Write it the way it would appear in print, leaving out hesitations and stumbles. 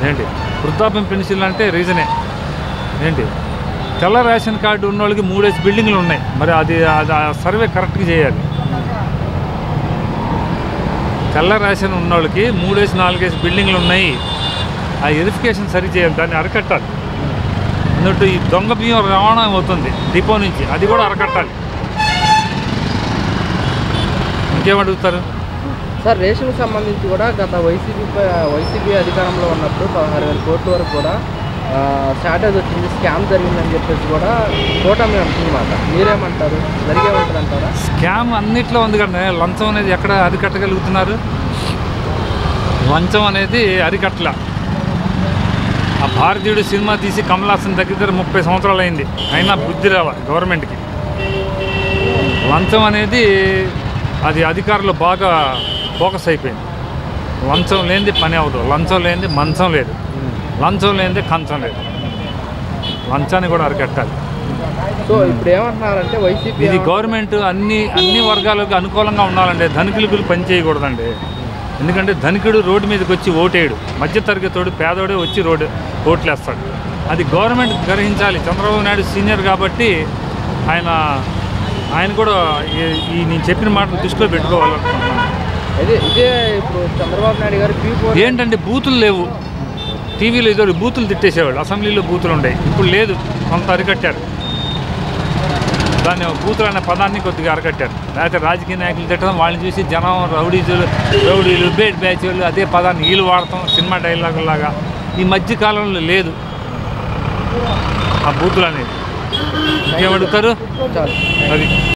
ఏంటి వృద్ధాప్యం పెన్షన్ అంటే రీజనే ఏంటి తెల్ల రేషన్ కార్డు ఉన్న వాళ్ళకి 3 బిల్డింగ్లు ఉన్నాయి. మరి అది సర్వే కరెక్ట్గా చేయాలి. తెల్ల రేషన్ ఉన్న వాళ్ళకి 3-4 బిల్డింగ్లు ఉన్నాయి. ఆ వెరిఫికేషన్ సరి చేయాలి, దాన్ని అరికట్టాలి. అన్నట్టు ఈ దొంగ బియ్యం రవాణా అవుతుంది డిపో నుంచి, అది కూడా అరకట్టాలి. ఇంకేమడుగుతారు సార్? రేషన్కి సంబంధించి కూడా గత వైసీపీ అధికారంలో ఉన్నప్పుడు 16,000 కోట్ల వరకు కూడా షార్టేజ్ వచ్చింది, స్కామ్ జరిగిందని చెప్పేసి కూడా కూటమి అంటున్నమాట. మీరేమంటారు? జరిగే ఉంటుందంటారా? స్కామ్ అన్నిట్లో ఉంది కదా. లంచం అనేది ఎక్కడ అరికట్టగలుగుతున్నారు? లంచం అనేది అరికట్టల. ఆ భారతీయుడు సినిమా తీసి కమల్ హాసన్ దగ్గర 30 సంవత్సరాలు అయింది, అయినా బుద్ధి రావాలి గవర్నమెంట్కి. లంచం అనేది అది అధికారులు బాగా ఫోకస్ అయిపోయింది. లంచం లేనిది పని అవ్వదు, లంచం లేనిది మంచం లేదు, లంచం లేనిదే కంచం లేదు. లంచాన్ని కూడా అరికట్టాలి. సో ఇప్పుడు ఏమంటున్నారంటే వైసీపీ ఇది గవర్నమెంట్ అన్ని వర్గాలకు అనుకూలంగా ఉండాలండి. ధనికులకు పని చేయకూడదండి. ఎందుకంటే ధనికుడు రోడ్డు మీదకి వచ్చి ఓటేయడు, మధ్యతరగతోడు పేదోడే వచ్చి ఓట్లేస్తాడు. అది గవర్నమెంట్ గ్రహించాలి. చంద్రబాబు నాయుడు సీనియర్ కాబట్టి ఆయన కూడా నేను చెప్పిన మాటలు దృష్టిలో పెట్టుకోవాలనుకుంటున్నాను. ఇదే ఇప్పుడు చంద్రబాబు నాయుడు గారు ఏంటంటే బూతులు లేవు. టీవీలో ఇద్దరు బూతులు తిట్టేసేవాళ్ళు, అసెంబ్లీలో బూతులు ఉండేవి, ఇప్పుడు లేదు, కొంత అరికట్టారు. దాన్ని బూతులు అనే పదాన్ని కొద్దిగా అరకట్టారు. లేకపోతే రాజకీయ నాయకులు తిట్టడం, వాళ్ళని చూసి జనం రౌడీలు బేట్ బ్యాచ్ వాళ్ళు అదే పదాన్ని వీళ్ళు వాడతాం సినిమా డైలాగులాగా. ఈ మధ్య కాలంలో లేదు ఆ బూతులు అనేది. ఇంకేమడుగుతారు? అది